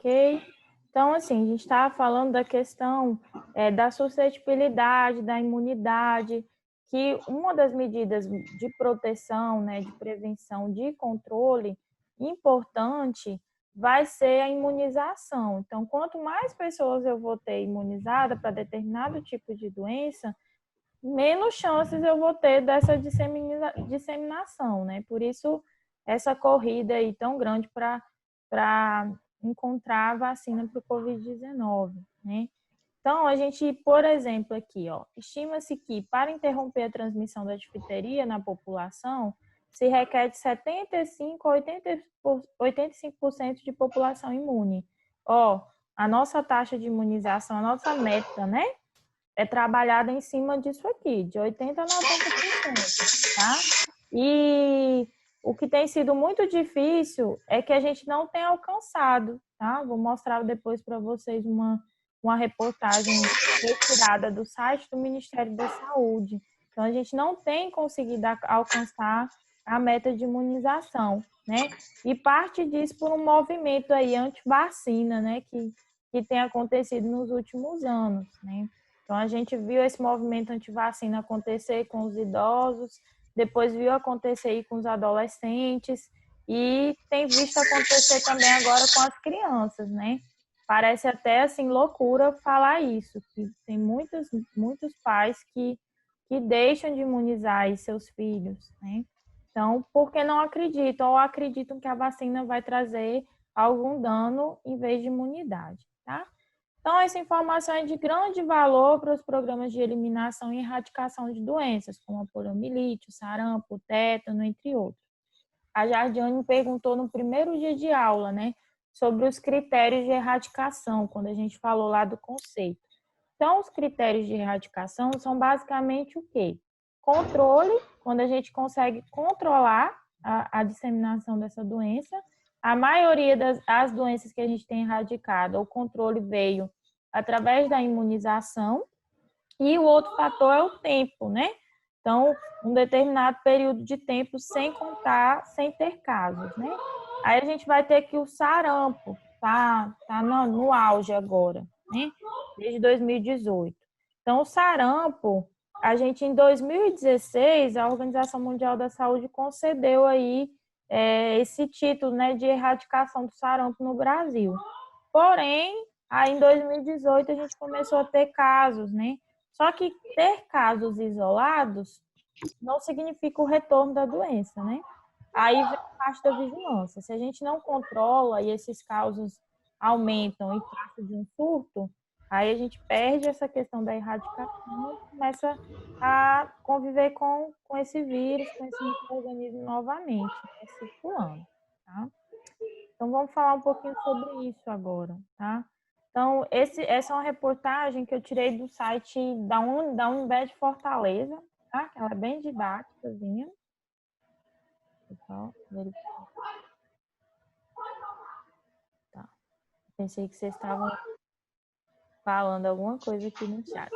ok? Então, assim, a gente estava falando da questão da suscetibilidade, da imunidade, que uma das medidas de proteção, né, de prevenção, de controle importante vai ser a imunização. Então, quanto mais pessoas eu vou ter imunizada para determinado tipo de doença, menos chances eu vou ter dessa disseminação, né? Por isso, essa corrida aí tão grande para encontrar a vacina para o Covid-19, né? Então, a gente, por exemplo, aqui, ó, estima-se que para interromper a transmissão da difteria na população, se requer de 75% a 85% de população imune. Ó, a nossa taxa de imunização, a nossa meta, né, é trabalhada em cima disso aqui, de 80% a 90%, tá? E o que tem sido muito difícil é que a gente não tem alcançado, tá? Vou mostrar depois para vocês uma reportagem retirada do site do Ministério da Saúde. Então, a gente não tem conseguido alcançar a meta de imunização, né? E parte disso por um movimento aí anti-vacina, né? Que tem acontecido nos últimos anos, né? Então, a gente viu esse movimento anti-vacina acontecer com os idosos, depois viu acontecer aí com os adolescentes e tem visto acontecer também agora com as crianças, né? Parece até, assim, loucura falar isso, que tem muitos pais que deixam de imunizar aí seus filhos, né? Então, porque não acreditam ou acreditam que a vacina vai trazer algum dano em vez de imunidade, tá? Então, essa informação é de grande valor para os programas de eliminação e erradicação de doenças, como a poliomielite, o sarampo, o tétano, entre outros. A Jardiane me perguntou no primeiro dia de aula, né, sobre os critérios de erradicação, quando a gente falou lá do conceito. Então, os critérios de erradicação são basicamente o quê? Controle, quando a gente consegue controlar a disseminação dessa doença. A maioria das doenças que a gente tem erradicado, o controle veio através da imunização. E o outro fator é o tempo, né? Então, um determinado período de tempo sem contar, sem ter casos, né? Aí a gente vai ter que o sarampo tá no auge agora, né? Desde 2018. Então, o sarampo, a gente em 2016, a Organização Mundial da Saúde concedeu aí esse título, né, de erradicação do sarampo no Brasil. Porém, aí em 2018 a gente começou a ter casos, né? Só que ter casos isolados não significa o retorno da doença, né? Aí vem a parte da vigilância. Se a gente não controla e esses casos aumentam e passa de um surto, aí a gente perde essa questão da erradicação e começa a conviver com esse vírus, com esse micro-organismo novamente, né, circulando, tá? Então, vamos falar um pouquinho sobre isso agora, tá? Então, essa é uma reportagem que eu tirei do site da Unimed Fortaleza, tá? Ela é bem didáticazinha. Pessoal, verificar. Tá. Pensei que vocês estavam falando alguma coisa aqui no chat,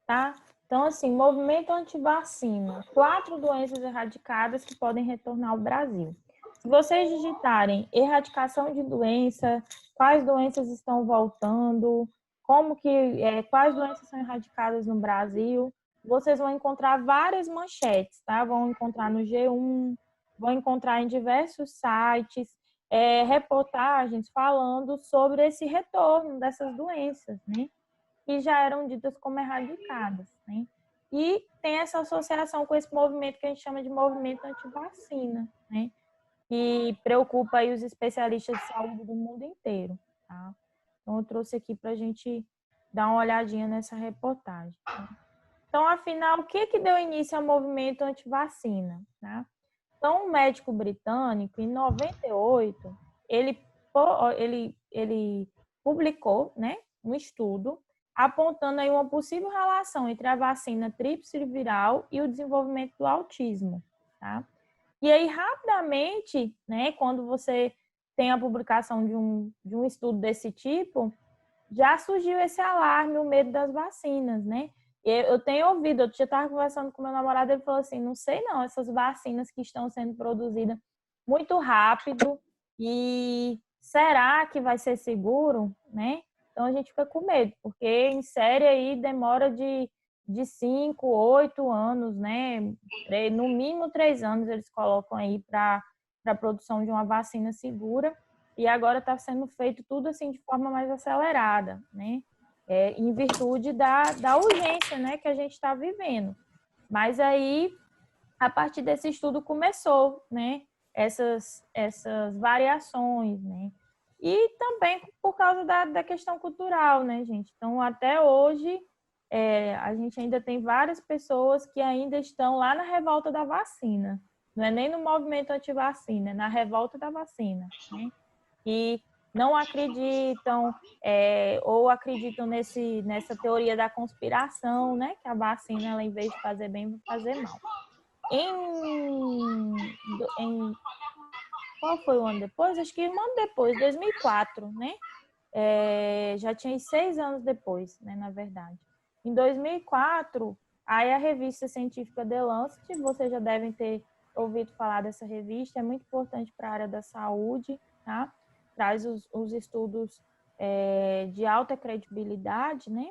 tá? Então, assim, movimento anti-vacina. 4 doenças erradicadas que podem retornar ao Brasil. Se vocês digitarem erradicação de doença, quais doenças estão voltando, quais doenças são erradicadas no Brasil, vocês vão encontrar várias manchetes, tá? Vão encontrar no G1, vão encontrar em diversos sites, reportagens falando sobre esse retorno dessas doenças, né? Que já eram ditas como erradicadas, né? E tem essa associação com esse movimento que a gente chama de movimento anti-vacina, né? Que preocupa aí os especialistas de saúde do mundo inteiro, tá? Então, eu trouxe aqui para a gente dar uma olhadinha nessa reportagem. Tá? Então, afinal, o que deu início ao movimento anti-vacina? Tá? Então, um médico britânico, em 98, ele publicou, né, um estudo apontando aí uma possível relação entre a vacina tríplice viral e o desenvolvimento do autismo, tá? E aí, rapidamente, né, quando você tem a publicação de um estudo desse tipo, já surgiu esse alarme, o medo das vacinas, né? Eu tenho ouvido, eu já estava conversando com meu namorado, ele falou assim, não sei não, essas vacinas que estão sendo produzidas muito rápido e será que vai ser seguro, né? Então a gente fica com medo, porque em série aí demora de 5, 8 anos, né? No mínimo 3 anos eles colocam aí para a produção de uma vacina segura, e agora está sendo feito tudo assim de forma mais acelerada, né? Em virtude da urgência, né, que a gente está vivendo. Mas aí, a partir desse estudo começou, né, essas variações, né? E também por causa da questão cultural, né, gente? Então, até hoje, a gente ainda tem várias pessoas que ainda estão lá na revolta da vacina. Não é nem no movimento anti-vacina, é na revolta da vacina, né? E não acreditam, ou acreditam nessa teoria da conspiração, né? Que a vacina, ela, em vez de fazer bem, vai fazer mal. Qual foi o ano depois? Acho que um ano depois, 2004, né? Já tinha 6 anos depois, né, na verdade. Em 2004, aí a revista científica The Lancet, vocês já devem ter ouvido falar dessa revista, é muito importante para a área da saúde, tá? Traz os estudos de alta credibilidade, né?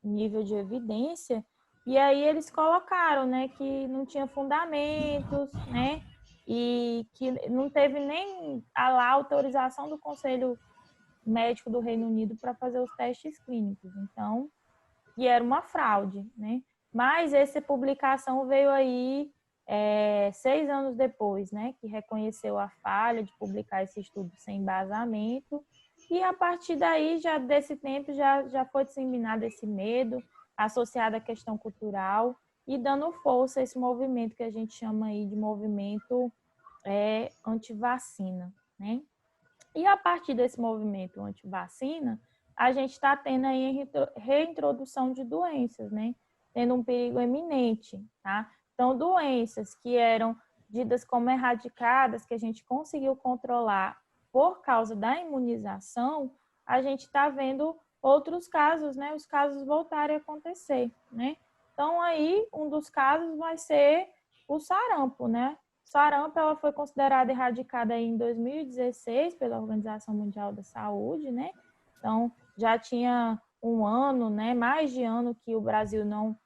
Nível de evidência, e aí eles colocaram, né, que não tinha fundamentos, né? E que não teve nem a autorização do Conselho Médico do Reino Unido para fazer os testes clínicos. Então, e era uma fraude, né? Mas essa publicação veio aí 6 anos depois, né? Que reconheceu a falha de publicar esse estudo sem embasamento. E a partir daí, já desse tempo, já foi disseminado esse medo associado à questão cultural e dando força a esse movimento que a gente chama aí de movimento anti-vacina, né? E a partir desse movimento anti-vacina, a gente está tendo aí reintrodução de doenças, né? Tendo um perigo eminente, tá? Então, doenças que eram ditas como erradicadas, que a gente conseguiu controlar por causa da imunização, a gente está vendo outros casos, né? Os casos voltarem a acontecer, né? Então, aí, um dos casos vai ser o sarampo, né? Sarampo, ela foi considerada erradicada em 2016 pela Organização Mundial da Saúde, né? Então, já tinha um ano, né? Mais de ano que o Brasil não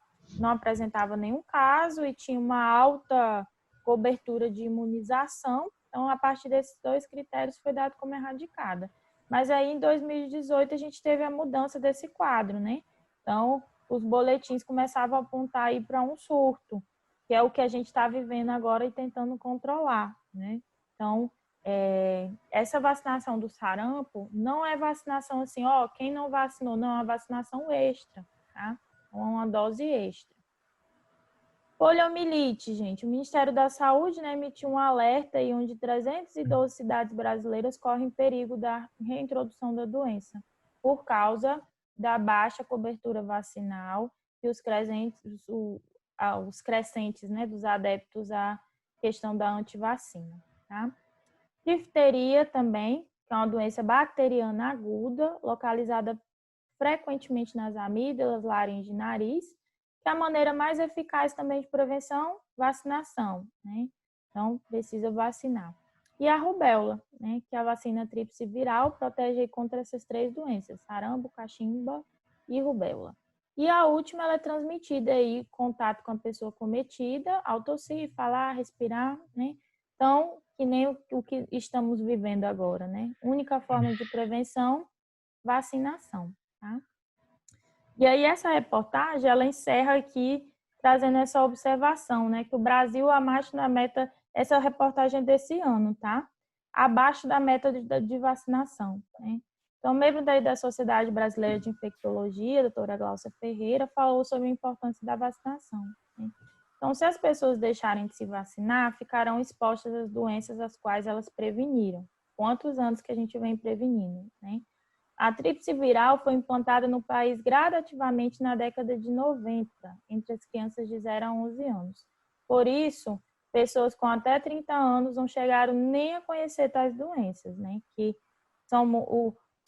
apresentava nenhum caso e tinha uma alta cobertura de imunização. Então, a partir desses 2 critérios, foi dado como erradicada. Mas aí, em 2018, a gente teve a mudança desse quadro, né? Então, os boletins começavam a apontar aí para um surto, que é o que a gente está vivendo agora e tentando controlar, né? Então, essa vacinação do sarampo não é vacinação assim, ó, quem não vacinou, não, é uma vacinação extra, tá? Uma dose extra. Poliomielite, gente, o Ministério da Saúde, né, emitiu um alerta aí onde 312 cidades brasileiras correm perigo da reintrodução da doença por causa da baixa cobertura vacinal e os crescentes, né, dos adeptos à questão da antivacina, tá? Difteria também, que é uma doença bacteriana aguda, localizada frequentemente nas amígdalas, laringe e nariz, que é a maneira mais eficaz também de prevenção, vacinação, né? Então, precisa vacinar. E a rubéola, né? Que é a vacina tríplice viral, protege contra essas 3 doenças, sarampo, cachumba e rubéola. E a última, ela é transmitida aí, contato com a pessoa cometida, ao tossir, falar, respirar, né? Então, que nem o que estamos vivendo agora, né? Única forma de prevenção, vacinação, tá? E aí essa reportagem, ela encerra aqui trazendo essa observação, né, que o Brasil abaixo da meta, essa reportagem é desse ano, tá? Abaixo da meta de vacinação, né? Então, membro daí da Sociedade Brasileira de Infectologia, a doutora Gláucia Ferreira, falou sobre a importância da vacinação, né? Então, se as pessoas deixarem de se vacinar, ficarão expostas às doenças as quais elas preveniram. Quantos anos que a gente vem prevenindo, né? A tríplice viral foi implantada no país gradativamente na década de 90, entre as crianças de 0 a 11 anos. Por isso, pessoas com até 30 anos não chegaram nem a conhecer tais doenças, né? Que são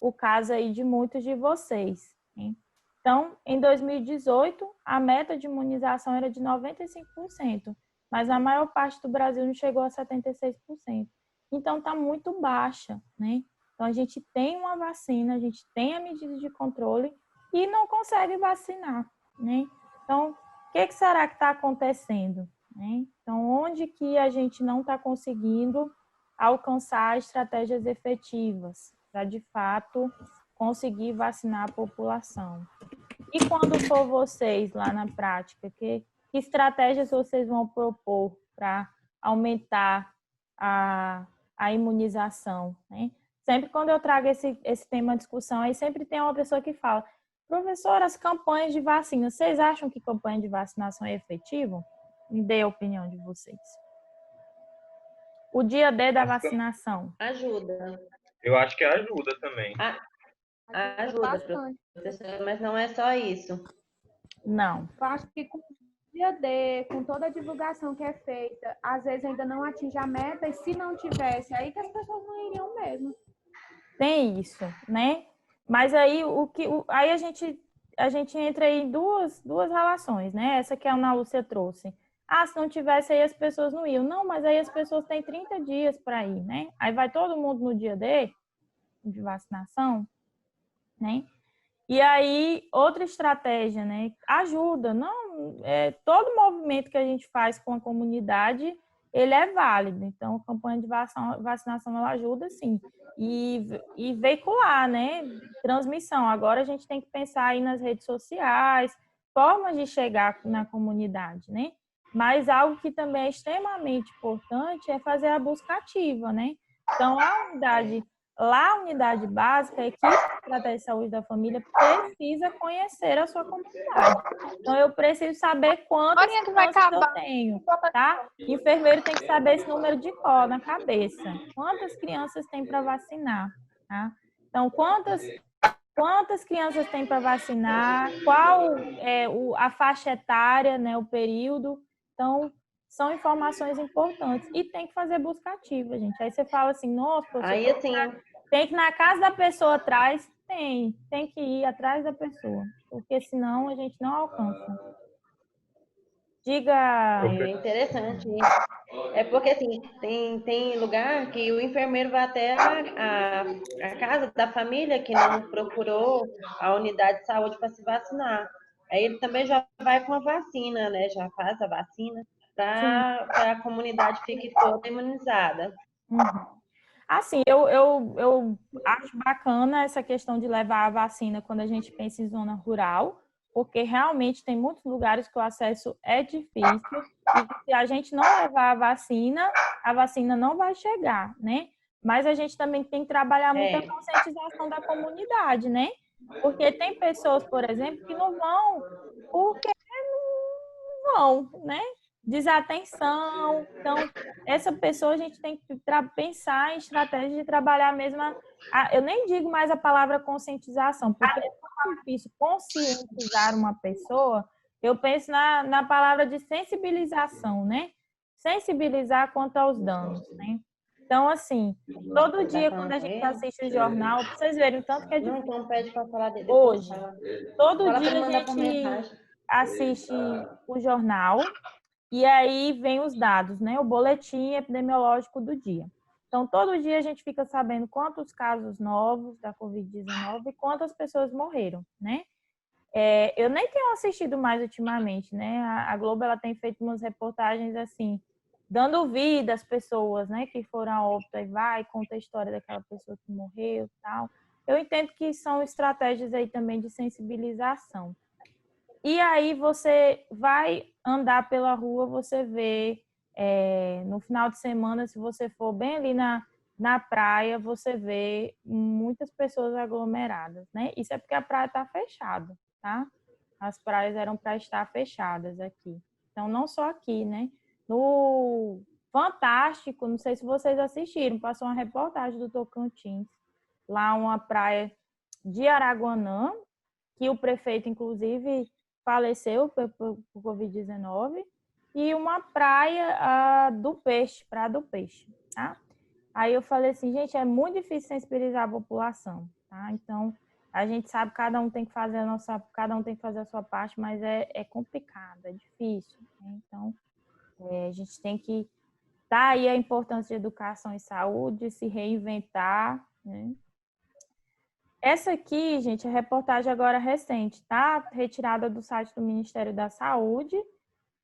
o caso aí de muitos de vocês, né? Então, em 2018, a meta de imunização era de 95%, mas a maior parte do Brasil não chegou a 76%. Então, está muito baixa, né? Então, a gente tem uma vacina, a gente tem a medida de controle e não consegue vacinar, né? Então, o que será que está acontecendo, né? Então, onde que a gente não está conseguindo alcançar estratégias efetivas para, de fato, conseguir vacinar a população? E quando for vocês lá na prática, que estratégias vocês vão propor para aumentar a imunização, né? Sempre quando eu trago esse tema à discussão, aí sempre tem uma pessoa que fala: professor, as campanhas de vacina, vocês acham que campanha de vacinação é efetiva? Me dê a opinião de vocês. O dia D da vacinação. Ajuda. Eu acho que ajuda também. Ajuda, professor, mas não é só isso. Não. Eu acho que com o dia D, com toda a divulgação que é feita, às vezes ainda não atinge a meta, e se não tivesse, aí que as pessoas não iriam mesmo. Tem isso, né? Mas aí aí a gente entra em duas relações, né? Essa que a Ana Lúcia trouxe. Ah, se não tivesse aí as pessoas não iam. Não, mas aí as pessoas têm 30 dias para ir, né? Aí vai todo mundo no dia D de vacinação, né? E aí, outra estratégia, né? Ajuda. Não, todo movimento que a gente faz com a comunidade, ele é válido. Então, a campanha de vacinação, ela ajuda, sim. E veicular, né? Transmissão. Agora, a gente tem que pensar aí nas redes sociais, formas de chegar na comunidade, né? Mas algo que também é extremamente importante é fazer a busca ativa, né? Então, a unidade básica, a equipe de estratégia de saúde da família precisa conhecer a sua comunidade. Então, eu preciso saber quantas crianças eu tenho, tá? Enfermeiro tem que saber esse número de cor na cabeça. Quantas crianças tem para vacinar, tá? Então, quantas crianças tem para vacinar? Qual é a faixa etária, né? O período? Então, são informações importantes. E tem que fazer busca ativa, gente. Aí você fala assim, nossa, Aí, assim, tem que ir na casa da pessoa atrás? Tem que ir atrás da pessoa. Porque senão a gente não alcança. Diga. é interessante isso. É porque, assim, tem lugar que o enfermeiro vai até a casa da família que não procurou a unidade de saúde para se vacinar. Aí ele também já vai com a vacina, né? Já faz a vacina para a comunidade fique toda imunizada. Uhum. Assim, eu acho bacana essa questão de levar a vacina quando a gente pensa em zona rural, porque realmente tem muitos lugares que o acesso é difícil e que se a gente não levar a vacina não vai chegar, né? Mas a gente também tem que trabalhar muito a conscientização da comunidade, né? Porque tem pessoas, por exemplo, que não vão porque não vão, né? Desatenção. Então, essa pessoa a gente tem que pensar em estratégia de trabalhar mesmo. Eu nem digo mais a palavra conscientização, porque é muito difícil conscientizar uma pessoa. Eu penso na palavra de sensibilização, né? Sensibilizar quanto aos danos, né? Então, assim, todo dia quando a gente assiste o jornal, pra vocês verem o tanto que é difícil. Não, então pede para falar dele. Hoje, todo Fala dia para a mandar por gente mensagem. assiste o jornal e aí vem os dados, né? O boletim epidemiológico do dia. Então, todo dia a gente fica sabendo quantos casos novos da Covid-19 e quantas pessoas morreram, né? Eu nem tenho assistido mais ultimamente, né? A Globo, ela tem feito umas reportagens assim, dando vida às pessoas, né? Que foram a óbito, aí vai, conta a história daquela pessoa que morreu e tal. Eu entendo que são estratégias aí também de sensibilização. E aí você vai andar pela rua, você vê, no final de semana, se você for bem ali na praia, você vê muitas pessoas aglomeradas, né? Isso é porque a praia está fechada, tá? As praias eram para estar fechadas aqui. Então, não só aqui, né? No Fantástico, não sei se vocês assistiram, passou uma reportagem do Tocantins, lá uma praia de Araguanã, que o prefeito, inclusive, faleceu por Covid-19, e uma praia do Peixe, Praia do Peixe, tá? Aí eu falei assim, gente, é muito difícil sensibilizar a população, tá? Então, a gente sabe que cada um tem que fazer a sua parte, mas é complicado, é difícil, né? Então, a gente tem que aí a importância de educação e saúde, se reinventar, né? Essa aqui, gente, é reportagem agora recente, tá? Retirada do site do Ministério da Saúde,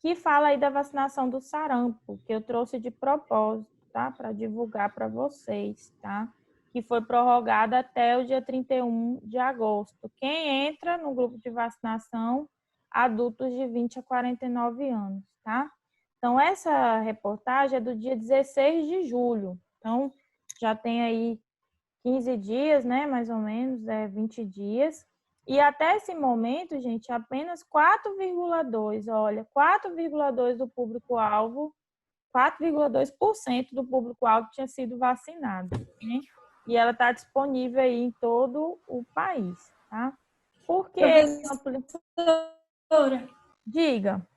que fala aí da vacinação do sarampo, que eu trouxe de propósito, tá? Para divulgar para vocês, tá? Que foi prorrogada até o dia 31 de agosto. Quem entra no grupo de vacinação, adultos de 20 a 49 anos, tá? Então, essa reportagem é do dia 16 de julho. Então, já tem aí 15 dias, né? Mais ou menos, 20 dias. E até esse momento, gente, apenas 4,2%, olha, 4,2% do público-alvo, 4,2% do público-alvo tinha sido vacinado, né? E ela está disponível aí em todo o país, tá? Por que? Professora, Diga.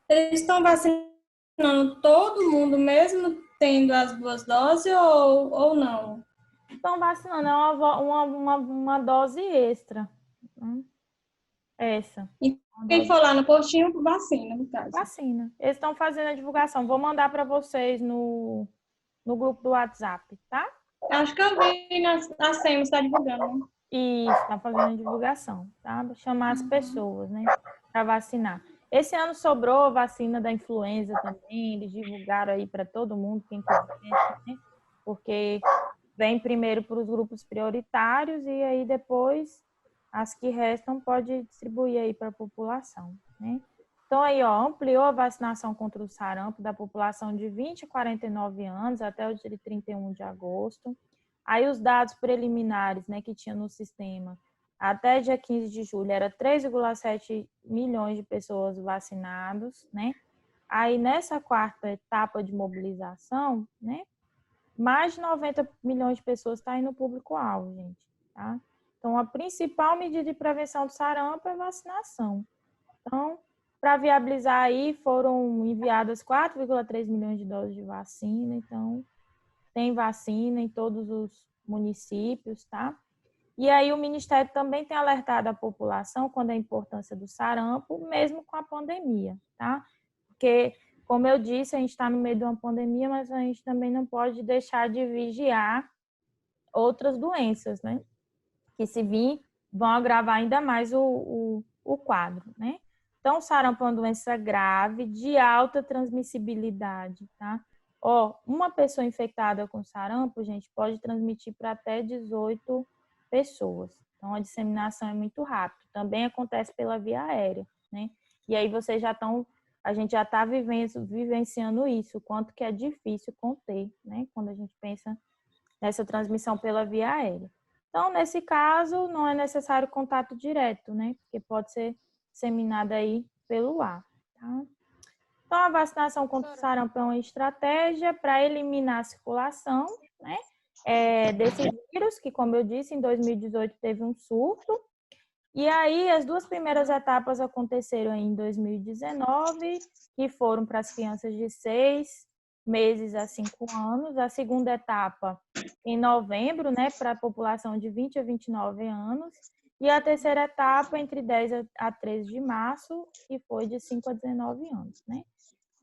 eles estão vacinando todo mundo, mesmo tendo as 2 doses ou não? Estão vacinando, é uma dose extra. Essa. E quem for lá no postinho, vacina, no caso. Vacina. Eles estão fazendo a divulgação. Vou mandar para vocês no grupo do WhatsApp, tá? Acho que eu vi na SEMA, está divulgando, né? Isso, está fazendo a divulgação, tá? Vou chamar as pessoas, né, para vacinar. Esse ano sobrou a vacina da influenza também, eles divulgaram aí para todo mundo, quem quiser, né? Porque vem primeiro para os grupos prioritários e aí depois as que restam pode distribuir aí para a população, né? Então aí, ó, ampliou a vacinação contra o sarampo da população de 20 a 49 anos até o dia 31 de agosto. Aí os dados preliminares, né, que tinha no sistema, até dia 15 de julho, era 3,7 milhões de pessoas vacinadas, né? Aí nessa quarta etapa de mobilização, né, mais de 90 milhões de pessoas estão aí no público-alvo, gente, tá? Então, a principal medida de prevenção do sarampo é a vacinação. Então, para viabilizar aí, foram enviadas 4,3 milhões de doses de vacina, então tem vacina em todos os municípios, tá? E aí o Ministério também tem alertado a população quanto à importância do sarampo, mesmo com a pandemia, tá? Porque, como eu disse, a gente está no meio de uma pandemia, mas a gente também não pode deixar de vigiar outras doenças, né? Que se vir, vão agravar ainda mais o quadro, né? Então, o sarampo é uma doença grave, de alta transmissibilidade, tá? Ó, uma pessoa infectada com sarampo, gente, pode transmitir para até 18 pessoas. Então, a disseminação é muito rápida. Também acontece pela via aérea, né? E aí vocês já estão, a gente já está vivenciando isso, o quanto que é difícil conter, né? Quando a gente pensa nessa transmissão pela via aérea. Então, nesse caso, não é necessário contato direto, né? Porque pode ser disseminada aí pelo ar, tá? Então, a vacinação contra o sarampo é uma estratégia para eliminar a circulação, né, desse vírus, que, como eu disse, em 2018 teve um surto. E aí, as duas primeiras etapas aconteceram em 2019, que foram para as crianças de 6 meses a 5 anos. A segunda etapa em novembro, né, para a população de 20 a 29 anos. E a terceira etapa entre 10 a 13 de março, que foi de 5 a 19 anos, né?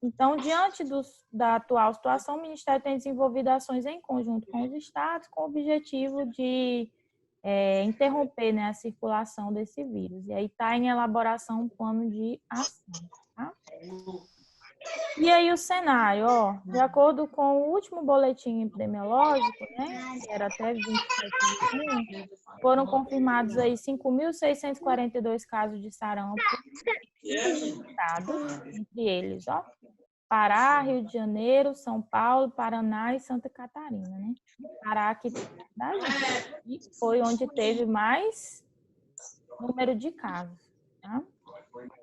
Então, diante da atual situação, o Ministério tem desenvolvido ações em conjunto com os estados, com o objetivo de interromper, né, a circulação desse vírus. E aí está em elaboração um plano de ação, tá? E aí o cenário, ó, de acordo com o último boletim epidemiológico, né, que era até 27 de junho, foram confirmados aí 5.642 casos de sarampo registrados, entre eles, ó, Pará, Rio de Janeiro, São Paulo, Paraná e Santa Catarina, né? Pará aqui da gente, foi onde teve mais número de casos, tá?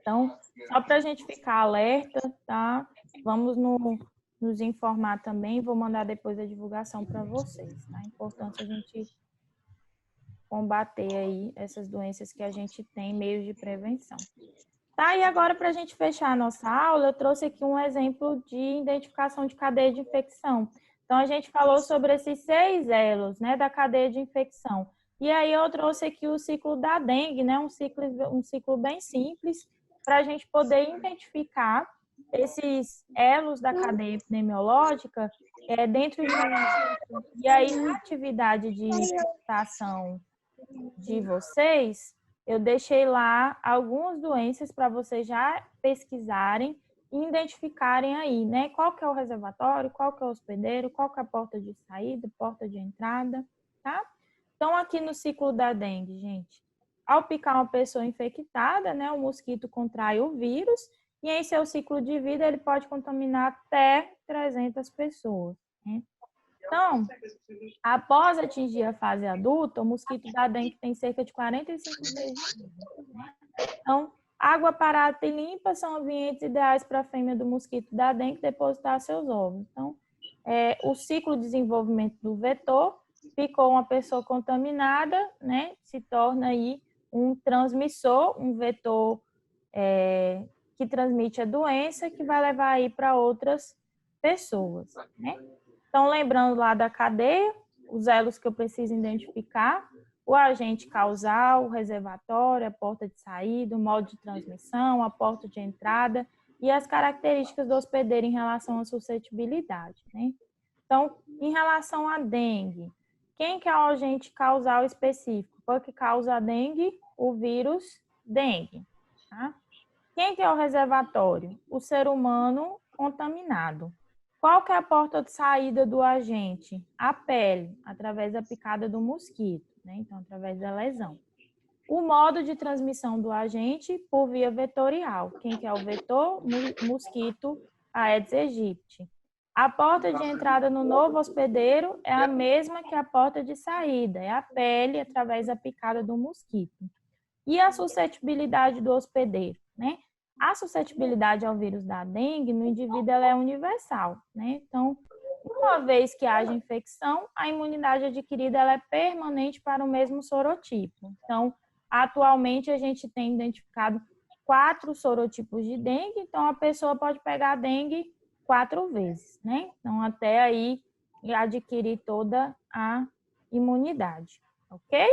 Então, só para a gente ficar alerta, tá? Vamos nos informar também, vou mandar depois a divulgação para vocês, tá? É importante a gente combater aí essas doenças que a gente tem, meios de prevenção. Tá, e agora, para a gente fechar a nossa aula, eu trouxe aqui um exemplo de identificação de cadeia de infecção. Então, a gente falou sobre esses 6 elos, né, da cadeia de infecção. E aí, eu trouxe aqui o ciclo da dengue, né, um ciclo bem simples, para a gente poder identificar esses elos da cadeia epidemiológica dentro de... E aí, na atividade de infectação de vocês, eu deixei lá algumas doenças para vocês já pesquisarem e identificarem aí, né? Qual que é o reservatório, qual que é o hospedeiro, qual que é a porta de saída, porta de entrada, tá? Então, aqui no ciclo da dengue, gente, ao picar uma pessoa infectada, né, o mosquito contrai o vírus e em seu ciclo de vida ele pode contaminar até 300 pessoas, né? Então, após atingir a fase adulta, o mosquito da dengue tem cerca de 45 meses de vida, né? Então, água parada e limpa são ambientes ideais para a fêmea do mosquito da dengue depositar seus ovos. Então, o ciclo de desenvolvimento do vetor, picou uma pessoa contaminada, né? Se torna aí um transmissor, um vetor que transmite a doença, que vai levar aí para outras pessoas, né? Então, lembrando lá da cadeia, os elos que eu preciso identificar, o agente causal, o reservatório, a porta de saída, o modo de transmissão, a porta de entrada e as características do hospedeiro em relação à suscetibilidade, né? Então, em relação à dengue, quem que é o agente causal específico? Qual que causa a dengue? O vírus dengue, tá? Quem que é o reservatório? O ser humano contaminado. Qual que é a porta de saída do agente? A pele, através da picada do mosquito, né? Então, através da lesão. O modo de transmissão do agente por via vetorial. Quem que é o vetor? Mosquito Aedes aegypti. A porta de entrada no novo hospedeiro é a mesma que a porta de saída, é a pele através da picada do mosquito. E a suscetibilidade do hospedeiro, né? A suscetibilidade ao vírus da dengue no indivíduo ela é universal, né? Então, uma vez que haja infecção, a imunidade adquirida ela é permanente para o mesmo sorotipo. Então, atualmente a gente tem identificado 4 sorotipos de dengue, então a pessoa pode pegar a dengue 4 vezes, né? Então, até aí adquirir toda a imunidade, ok?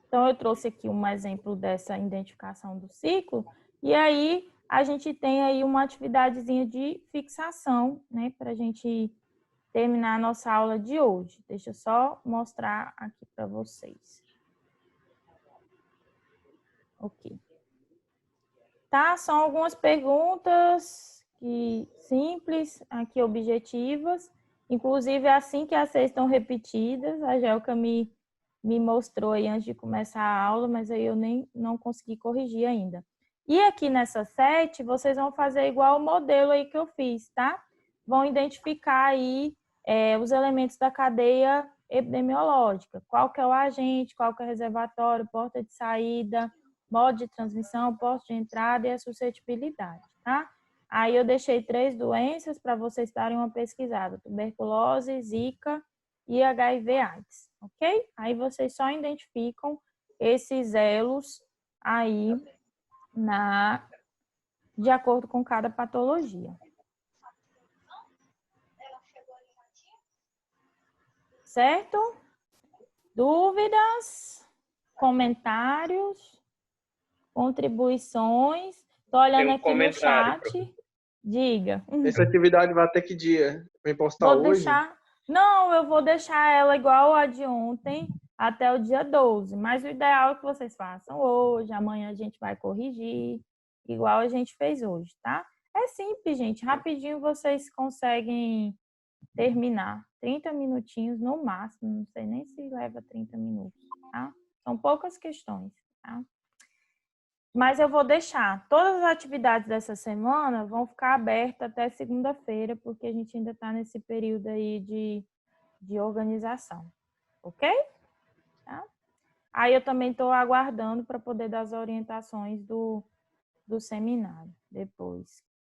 Então, eu trouxe aqui um exemplo dessa identificação do ciclo, e aí a gente tem aí uma atividadezinha de fixação, né, para a gente terminar a nossa aula de hoje. Deixa eu só mostrar aqui para vocês. Ok. Tá? São algumas perguntas simples, aqui objetivas, inclusive assim que as 6 estão repetidas, a Gelca me mostrou aí antes de começar a aula, mas aí eu não consegui corrigir ainda. E aqui nessa 7, vocês vão fazer igual o modelo aí que eu fiz, tá? Vão identificar aí os elementos da cadeia epidemiológica. Qual que é o agente, qual que é o reservatório, porta de saída, modo de transmissão, porta de entrada e a suscetibilidade, tá? Aí eu deixei 3 doenças para vocês darem uma pesquisada: tuberculose, zika e HIV/AIDS, ok? Aí vocês só identificam esses elos aí de acordo com cada patologia. Certo? Dúvidas? Comentários? Contribuições? Estou olhando aqui no chat. Diga. Essa atividade vai até que dia? Vem postar Vou hoje? deixar... Não, eu vou deixar ela igual a de ontem, até o dia 12. Mas o ideal é que vocês façam hoje, amanhã a gente vai corrigir, igual a gente fez hoje, tá? É simples, gente. Rapidinho vocês conseguem terminar. 30 minutinhos no máximo, não sei nem se leva 30 minutos, tá? São poucas questões, tá? Mas eu vou deixar. Todas as atividades dessa semana vão ficar abertas até segunda-feira, porque a gente ainda está nesse período aí de organização, ok? Tá? Aí eu também estou aguardando para poder dar as orientações do seminário depois